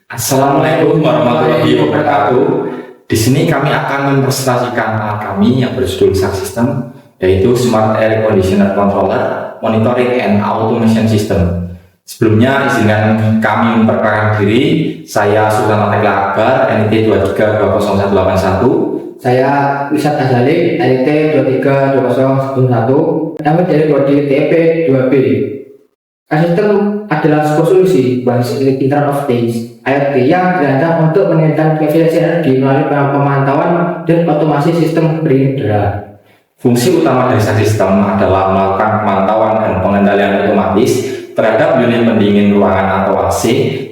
Assalamualaikum warahmatullahi wabarakatuh. Di sini kami akan mempresentasikan alat kami yang berjudul SAC System, yaitu Smart Air Conditioner Controller, Monitoring and Automation System. Sebelumnya izinkan kami memperkenalkan diri. Saya Sultan Atekla Akbar, NIT 2320181. Saya Wisat Azali, NIT 232011. Kami dari Prodi TP 2B. Sistem adalah sebuah solusi berbasis Internet of Things (IoT) yang dirancang untuk meningkatkan efisiensi energi melalui pemantauan dan otomasi sistem pendingin udara. Fungsi utama dari SAC System adalah melakukan pemantauan dan pengendalian otomatis terhadap unit pendingin ruangan atau AC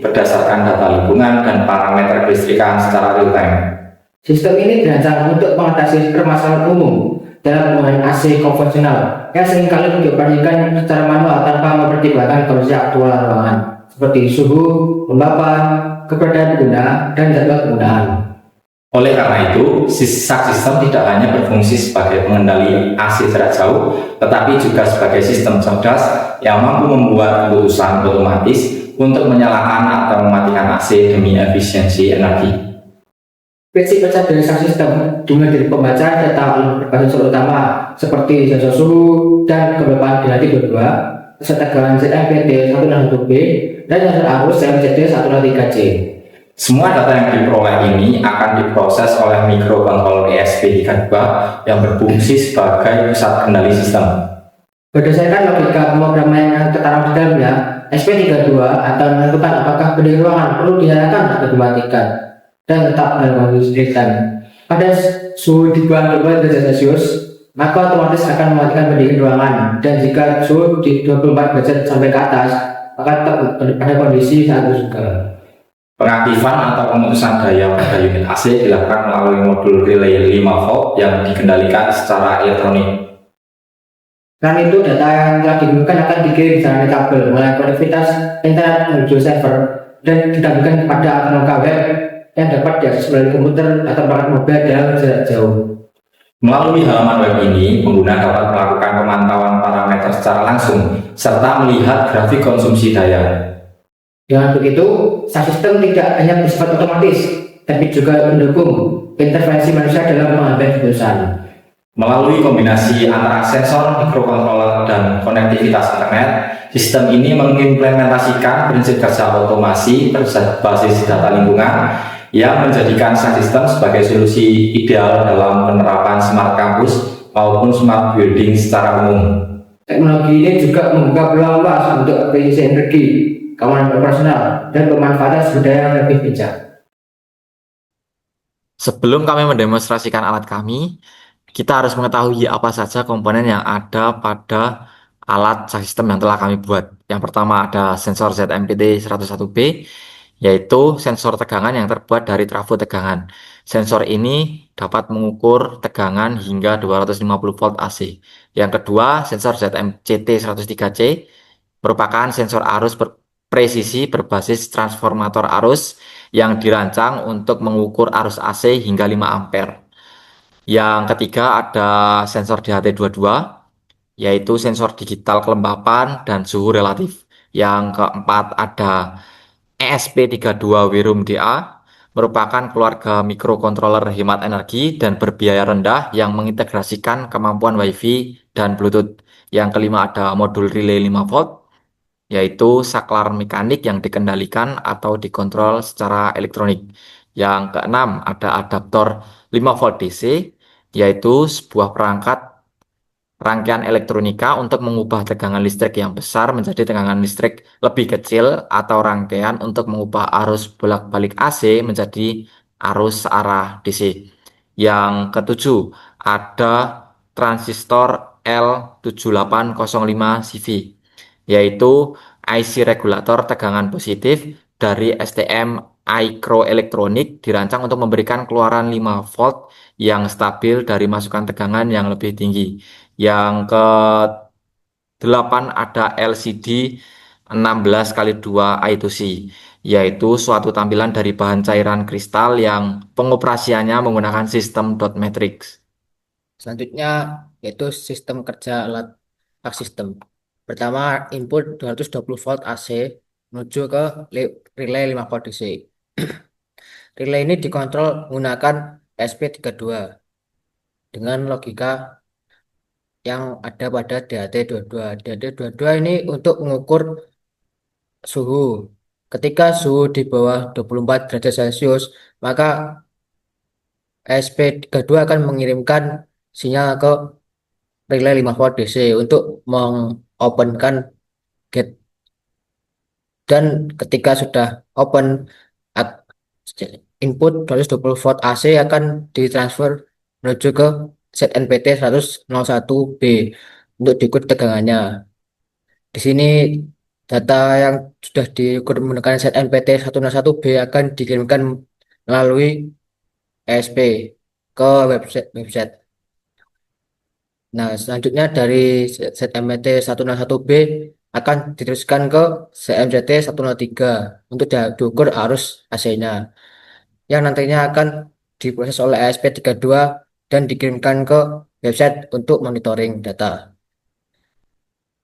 berdasarkan data lingkungan dan parameter kelistrikan secara real time. Sistem ini dirancang untuk mengatasi permasalahan umum dalam penggunaan AC konvensional yang seringkali dioperasikan secara manual tanpa mempertimbangkan kondisi aktual ruangan seperti suhu, kelembapan, keberadaan pengguna, dan jadwal penggunaan. Oleh karena itu, SAC System tidak hanya berfungsi sebagai pengendali AC jarak jauh, tetapi juga sebagai sistem cerdas yang mampu membuat keputusan otomatis untuk menyalakan atau mematikan AC demi efisiensi energi. Prinsip dasar dari SAC System dimulai dari pembacaan data sensor utama seperti sensor suhu dan kelembapan di 22, tegangan ZMPD 161B, dan sensor arus CMCD 103C. Semua data yang diperoleh ini akan diproses oleh microcontroller ESP32 yang berfungsi sebagai pusat kendali sistem. Berdasarkan logika pemrograman yang tertera di dalamnya, SP32 akan menentukan apakah pendingin ruangan perlu dinyalakan atau dimatikan dan tetap dalam kondisi real-time. Pada suhu di bawah 2 derajat Celcius, maka otomatis akan mematikan pendingin ruangan, dan jika suhu di 24 derajat sampai ke atas, maka tetap pada kondisi saat juga. Pengaktifan atau pemutusan daya pada unit AC dilakukan melalui modul relay 5 volt yang dikendalikan secara elektronik. Selain itu, data yang telah digunakan akan dikirim melalui kabel mulai konektivitas internet menuju server dan ditampilkan kepada analoga web yang dapat diakses melalui komputer atau perangkat mobil dalam jarak jauh. Melalui halaman web ini, pengguna dapat melakukan pemantauan parameter secara langsung serta melihat grafik konsumsi daya. Dengan begitu, SAC System tidak hanya bersifat otomatis, tapi juga mendukung intervensi manusia dalam mengambil keputusan. Melalui kombinasi antara sensor, microcontroller, dan konektivitas internet, sistem ini mengimplementasikan prinsip kerja otomasi berbasis data lingkungan yang menjadikan SAC System sebagai solusi ideal dalam penerapan smart campus maupun smart building secara umum. Teknologi ini juga membuka peluang luas untuk efisiensi energi, keamanan operasional, dan pemanfaatan sumber daya yang lebih bijak. Sebelum kami mendemonstrasikan alat kami, kita harus mengetahui apa saja komponen yang ada pada alat SAC System yang telah kami buat. Yang pertama ada sensor ZMPD 101B, yaitu sensor tegangan yang terbuat dari trafo tegangan. Sensor ini dapat mengukur tegangan hingga 250 volt AC. Yang kedua, sensor ZMCT 103C merupakan sensor arus presisi berbasis transformator arus yang dirancang untuk mengukur arus AC hingga 5 ampere. Yang ketiga ada sensor DHT22, yaitu sensor digital kelembapan dan suhu relatif. Yang keempat ada ESP32 Wirum DA, merupakan keluarga mikrokontroler hemat energi dan berbiaya rendah yang mengintegrasikan kemampuan WiFi dan Bluetooth. Yang kelima ada modul relay 5 volt, yaitu saklar mekanik yang dikendalikan atau dikontrol secara elektronik. Yang keenam ada adaptor 5 volt DC, yaitu sebuah perangkat rangkaian elektronika untuk mengubah tegangan listrik yang besar menjadi tegangan listrik lebih kecil, atau rangkaian untuk mengubah arus bolak-balik AC menjadi arus searah DC. Yang ketujuh ada transistor L7805 CV, yaitu IC regulator tegangan positif dari STM Microelectronic, dirancang untuk memberikan keluaran 5 volt yang stabil dari masukan tegangan yang lebih tinggi. Yang ke-8 ada LCD 16x2 I2C, yaitu suatu tampilan dari bahan cairan kristal yang pengoperasiannya menggunakan sistem dot matrix. Selanjutnya yaitu sistem kerja alat SAC System. Pertama, input 220 volt AC menuju ke relay 5 volt DC. relay ini dikontrol menggunakan ESP32 dengan logika yang ada pada DAT22. DAT22 ini untuk mengukur suhu. Ketika suhu di bawah 24 derajat Celcius, maka ESP32 akan mengirimkan sinyal ke relay 5 volt DC untuk mengopenkan gate, dan ketika sudah open, at- input 220 volt AC akan ditransfer menuju ke ZNPT 101B untuk diukur tegangannya. Di sini data yang sudah diukur menggunakan ZNPT 101B akan dikirimkan melalui ESP ke website. Nah, selanjutnya dari ZMT 101B akan diteruskan ke CMCT 103 untuk diukur arus AC-nya, yang nantinya akan diproses oleh ESP32 dan dikirimkan ke website untuk monitoring data.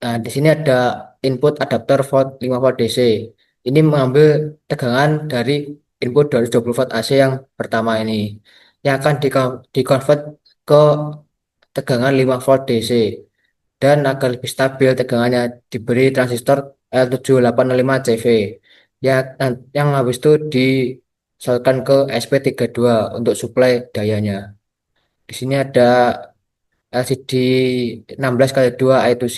Nah, di sini ada input adapter volt 5 volt DC. Ini mengambil tegangan dari input 220 volt AC yang pertama ini, yang akan dikonvert ke tegangan 5 volt DC, dan agar lebih stabil tegangannya diberi transistor L7805CV yang habis itu disalurkan ke SP32 untuk suplai dayanya. Di sini ada LCD 16x2 I2C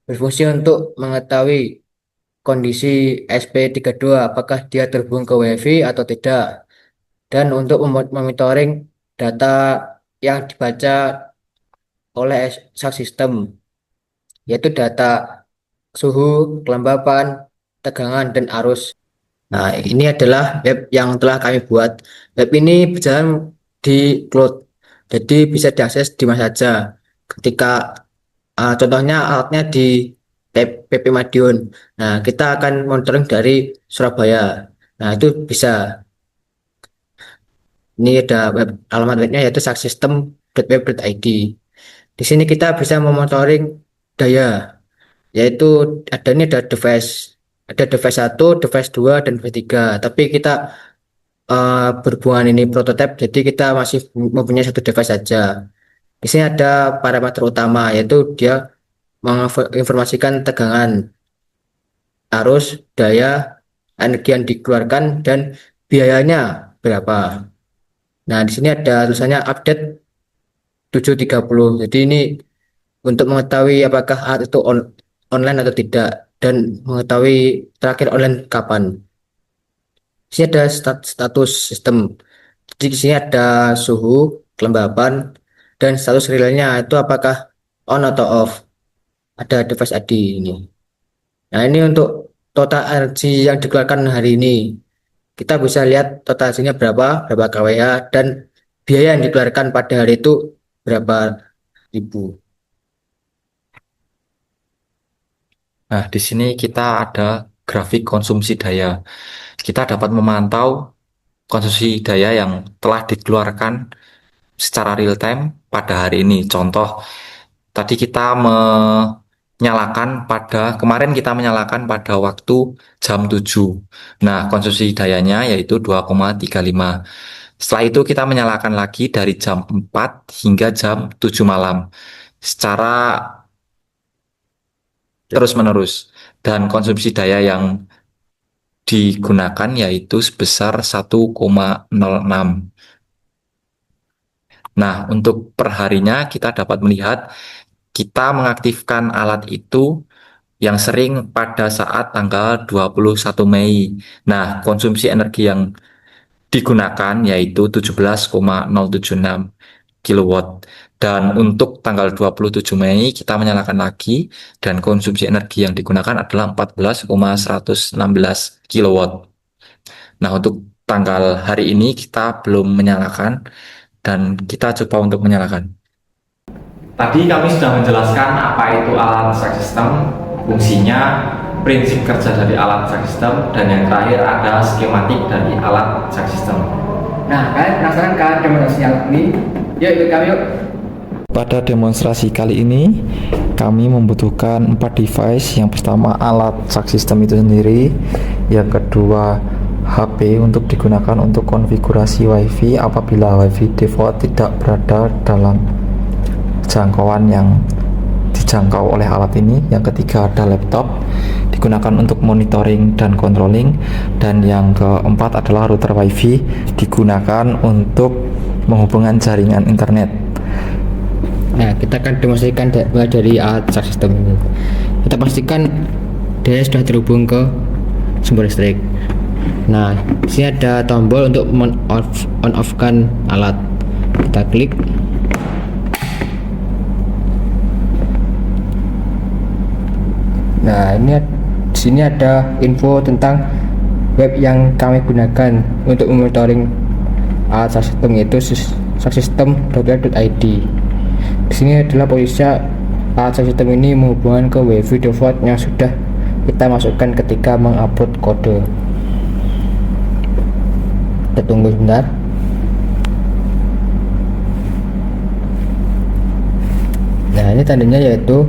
berfungsi untuk mengetahui kondisi SP32 apakah dia terhubung ke WiFi atau tidak, dan untuk monitoring data yang dibaca oleh subsystem, yaitu data suhu, kelembapan, tegangan, dan arus. Nah, ini adalah web yang telah kami buat. Web ini berjalan di cloud, jadi bisa diakses di mana saja. Ketika contohnya alatnya di PP Madiun, nah kita akan monitoring dari Surabaya. Nah, itu bisa. Ini ada alamat webnya yaitu subsystem.web.id. Di sini kita bisa memonitoring daya, yaitu ada device 1, device 2, dan device 3. Tapi kita berhubungan ini prototipe, jadi kita masih mempunyai satu device saja. Di sini ada parameter utama, yaitu dia menginformasikan tegangan, arus, daya, energi yang dikeluarkan, dan biayanya berapa. Nah, di sini ada tulisannya update 730. Jadi ini untuk mengetahui apakah alat itu online atau tidak, dan mengetahui terakhir online kapan. Di sini ada status sistem. Jadi di sini ada suhu, kelembapan, dan status relaynya itu apakah on atau off. Ada device ID ini. Nah, ini untuk total energi yang dikeluarkan hari ini. Kita bisa lihat total hasilnya berapa kWh, dan biaya yang dikeluarkan pada hari itu berapa ribu. Nah, di sini kita ada grafik konsumsi daya. Kita dapat memantau konsumsi daya yang telah dikeluarkan secara real time pada hari ini. Contoh, tadi kita kemarin kita menyalakan pada waktu jam 7. Nah, konsumsi dayanya yaitu 2,35. Setelah itu kita menyalakan lagi dari jam 4 hingga jam 7 malam secara terus-menerus. Dan konsumsi daya yang digunakan yaitu sebesar 1,06. Nah, untuk perharinya kita dapat melihat kita mengaktifkan alat itu yang sering pada saat tanggal 21 Mei. Nah, konsumsi energi yang digunakan yaitu 17,076 kilowatt. Dan untuk tanggal 27 Mei kita menyalakan lagi, dan konsumsi energi yang digunakan adalah 14,116 kilowatt. Nah, untuk tanggal hari ini kita belum menyalakan, dan kita coba untuk menyalakan. Tadi kami sudah menjelaskan apa itu alat track system, fungsinya, prinsip kerja dari alat track system, dan yang terakhir ada skematik dari alat track system. Nah, kalian penasaran kan demonstrasi alat ini? Yuk ikut kami yuk. Pada demonstrasi kali ini, kami membutuhkan 4 device. Yang pertama alat track system itu sendiri, yang kedua HP untuk digunakan untuk konfigurasi WiFi apabila WiFi default tidak berada dalam jangkauan yang dijangkau oleh alat ini. Yang ketiga ada laptop, digunakan untuk monitoring dan controlling. Dan yang keempat adalah router WiFi, digunakan untuk menghubungkan jaringan internet. Nah, kita akan demonstrasikan mulai dari alat SAR system ini. Kita pastikan dia sudah terhubung ke sumber listrik. Nah, di sini ada tombol untuk on off kan alat. Kita klik. Nah, di sini ada info tentang web yang kami gunakan untuk monitoring alat SAR system, yaitu sarsystem.id. Di sini adalah posisi alat SAR system ini menghubungkan ke WiFi default yang sudah kita masukkan ketika mengupload kode. Kita tunggu sebentar. Nah, ini tandanya yaitu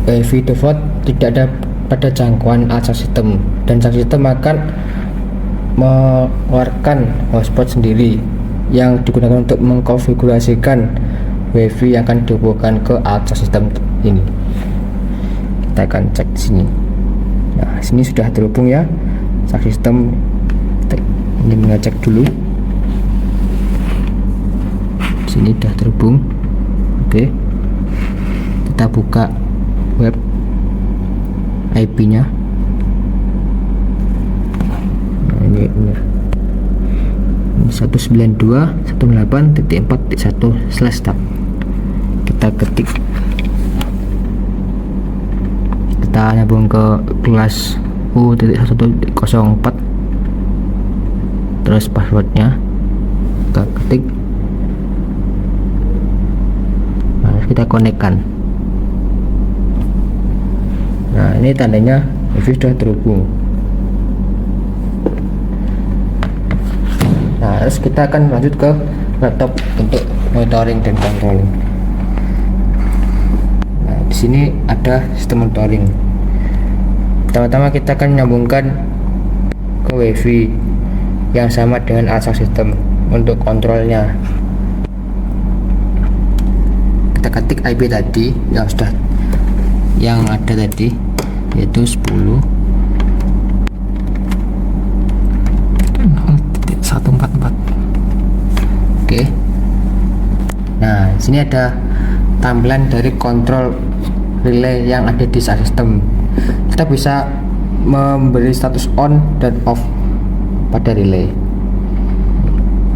WiFi default tidak ada pada jangkauan alat SAR system, dan SAR system akan mengeluarkan hotspot sendiri yang digunakan untuk mengkonfigurasikan WiFi yang akan dihubungkan ke alat SAR system ini. Kita akan cek di sini. Nah, sini sudah terhubung ya SAR system. Kita ingin mengecek dulu. Sini sudah terhubung. Oke. Kita buka web IP-nya. Nah, ini benar. 192.168.4.1/tab. Kita ketik, kita nyambung ke kelas U.1.04, terus passwordnya kita ketik. Nah, kita konekkan. Nah, ini tandanya WiFi sudah terhubung. Nah, terus kita akan lanjut ke laptop untuk monitoring dan controlling. Nah, di sini ada sistem monitoring. Pertama-tama kita akan menyambungkan ke WiFi yang sama dengan alat SAR system untuk kontrolnya. Kita ketik IP tadi yang ada tadi, yaitu 10.144. Oke. Nah, di sini ada tampilan dari kontrol relay yang ada di SAR system. Kita bisa memberi status on dan off pada relay.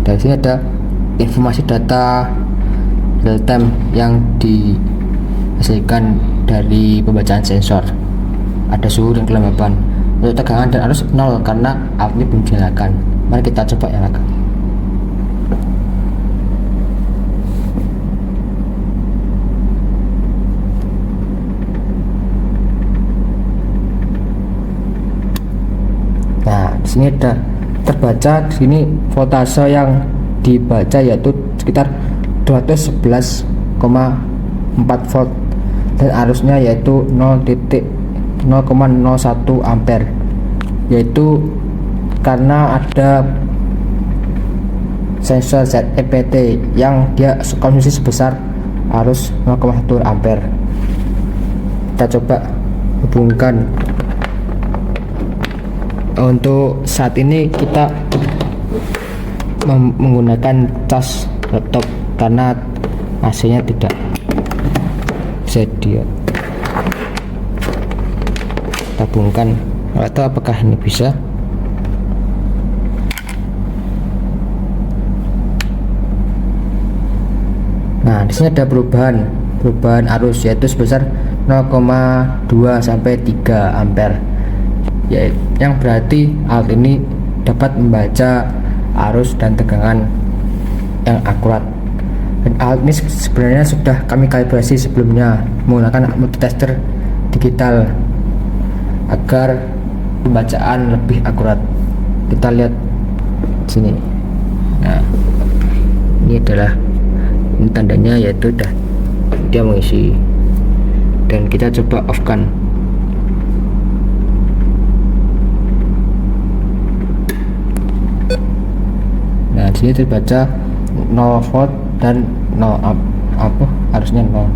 Dari sini ada informasi data real time yang dihasilkan dari pembacaan sensor. Ada suhu dan kelembapan. Untuk tegangan dan arus 0 karena alatnya belum dinyalakan. Mari kita coba nyalakan. Nah, di sini ada terbaca, di sini voltase yang dibaca yaitu sekitar 211,4 volt, dan arusnya yaitu 0,01 ampere, yaitu karena ada sensor ZMPT yang dia konsumsi sebesar arus 0,1 ampere. Kita coba hubungkan. Untuk saat ini kita menggunakan cas laptop karena AC-nya tidak bisa tabungkan. Atau apakah ini bisa? Nah, di sini ada perubahan arus yaitu sebesar 0,2 sampai 3 ampere. Ya, yang berarti alat ini dapat membaca arus dan tegangan yang akurat. Dan alat ini sebenarnya sudah kami kalibrasi sebelumnya menggunakan multitester digital agar pembacaan lebih akurat. Kita lihat sini. Nah, ini tandanya yaitu dia mengisi, dan kita coba off kan. sini terbaca 0 volt dan 0 apa harusnya 0.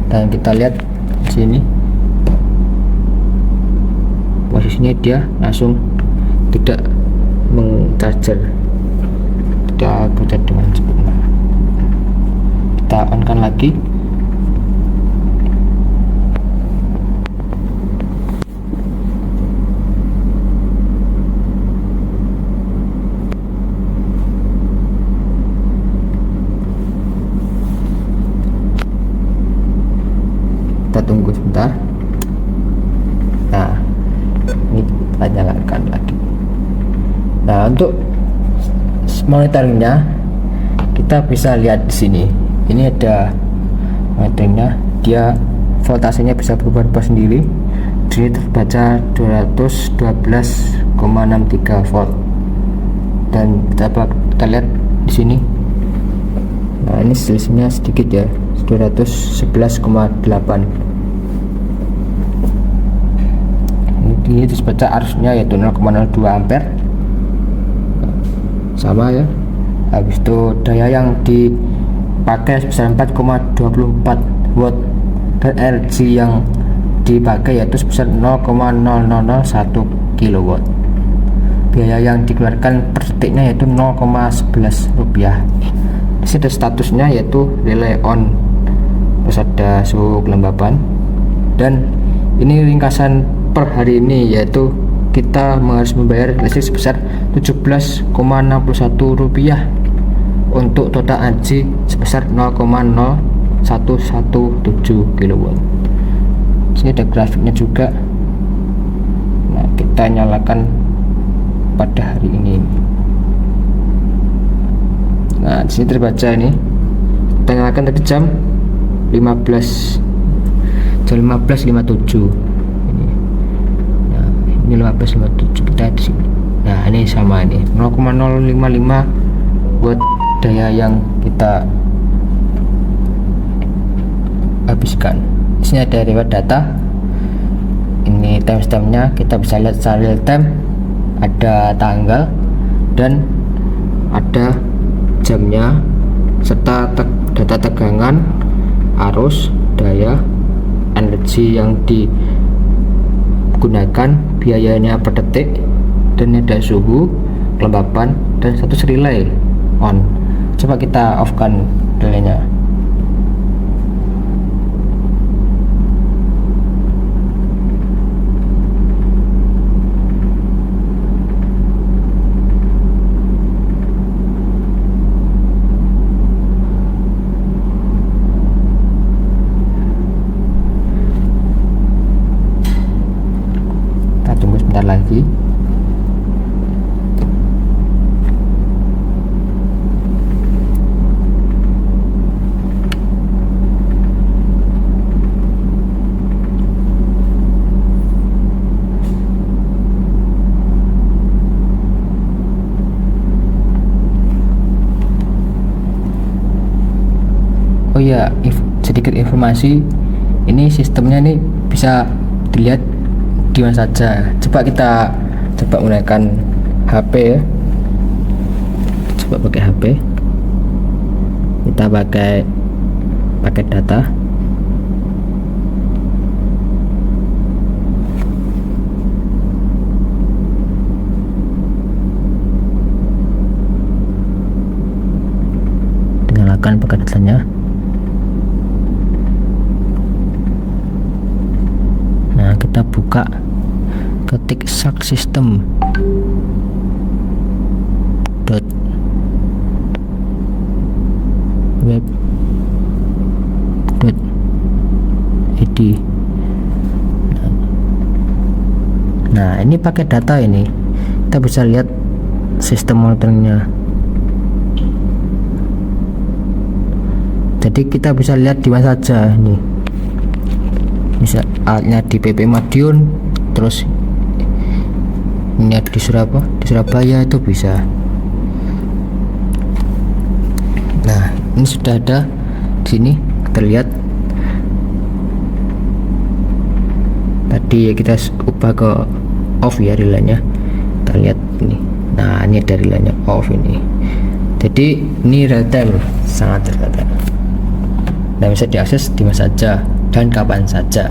Dan kita lihat di sini posisinya dia langsung tidak mengcharger, tidak bekerja dengan sempurna. Kita on kan lagi. Kita tunggu sebentar. Nah, ini kita nyalakan lagi. Nah, untuk monitoringnya kita bisa lihat di sini. Ini ada monitoringnya, dia voltasenya bisa berubah-ubah sendiri. Di sini terbaca 212,63 volt. Dan kita lihat di sini. Nah, ini selisihnya sedikit ya, 211,8. Ini terbaca arusnya yaitu 0,02 ampere, sama ya. Habis itu daya yang dipakai sebesar 4,24 watt dan energi yang dipakai yaitu sebesar 0,0001 kilowatt. Biaya yang dikeluarkan per detiknya yaitu 0,11 rupiah. Di sini ada statusnya yaitu relay on, terus ada suhu kelembapan, dan ini ringkasan per hari ini yaitu kita harus membayar listrik sebesar 17,61 rupiah untuk total energi sebesar 0,0117 kilowatt. Sini ada grafiknya juga. Nah, kita nyalakan pada hari ini. Nah, di sini terbaca ini. Kita nyalakan tadi jam 15.57. Ini 15.57 kita di sini. Nah, ini sama ini 0,055 watt daya yang kita habiskan. Di sini ada riwayat data. Ini timestampnya, kita bisa lihat secara real time, ada tanggal dan ada jamnya serta data tegangan, arus, daya, energi yang digunakan, biayanya per detik, dan ada suhu, kelembapan, dan status relay on. Coba kita off kan relaynya. Tunggu sebentar lagi. Oh ya, sedikit informasi, ini sistemnya nih bisa dilihat di mana saja. Coba kita menggunakan HP ya. Coba pakai HP. Kita pakai paket data. Nyalakan paket datanya. Nah, kita buka, ketik SAC system dot web dot id. Nah, ini pakai data ini, kita bisa lihat sistem monitoringnya. Jadi kita bisa lihat di mana saja ini. Bisa alatnya di PP Madiun, terus ini ada di Surabaya itu bisa. Nah, ini sudah ada di sini, terlihat. Tadi kita ubah ke off ya relaynya, kita lihat ini. Nah, ini ada relaynya off ini. Jadi ini real time, sangat real time, dan bisa diakses di mana saja dan kapan saja.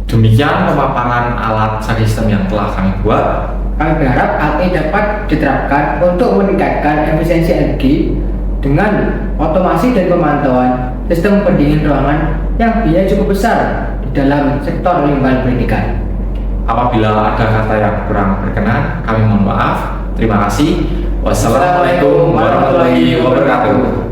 Demikian pemaparan alat SAR system yang telah kami buat. Kami berharap hal ini dapat diterapkan untuk meningkatkan efisiensi energi dengan otomasi dan pemantauan sistem pendingin ruangan yang biaya cukup besar di dalam sektor lingkungan pendidikan. Apabila ada kata yang kurang berkenan, kami mohon maaf. Terima kasih. Wassalamualaikum warahmatullahi wabarakatuh.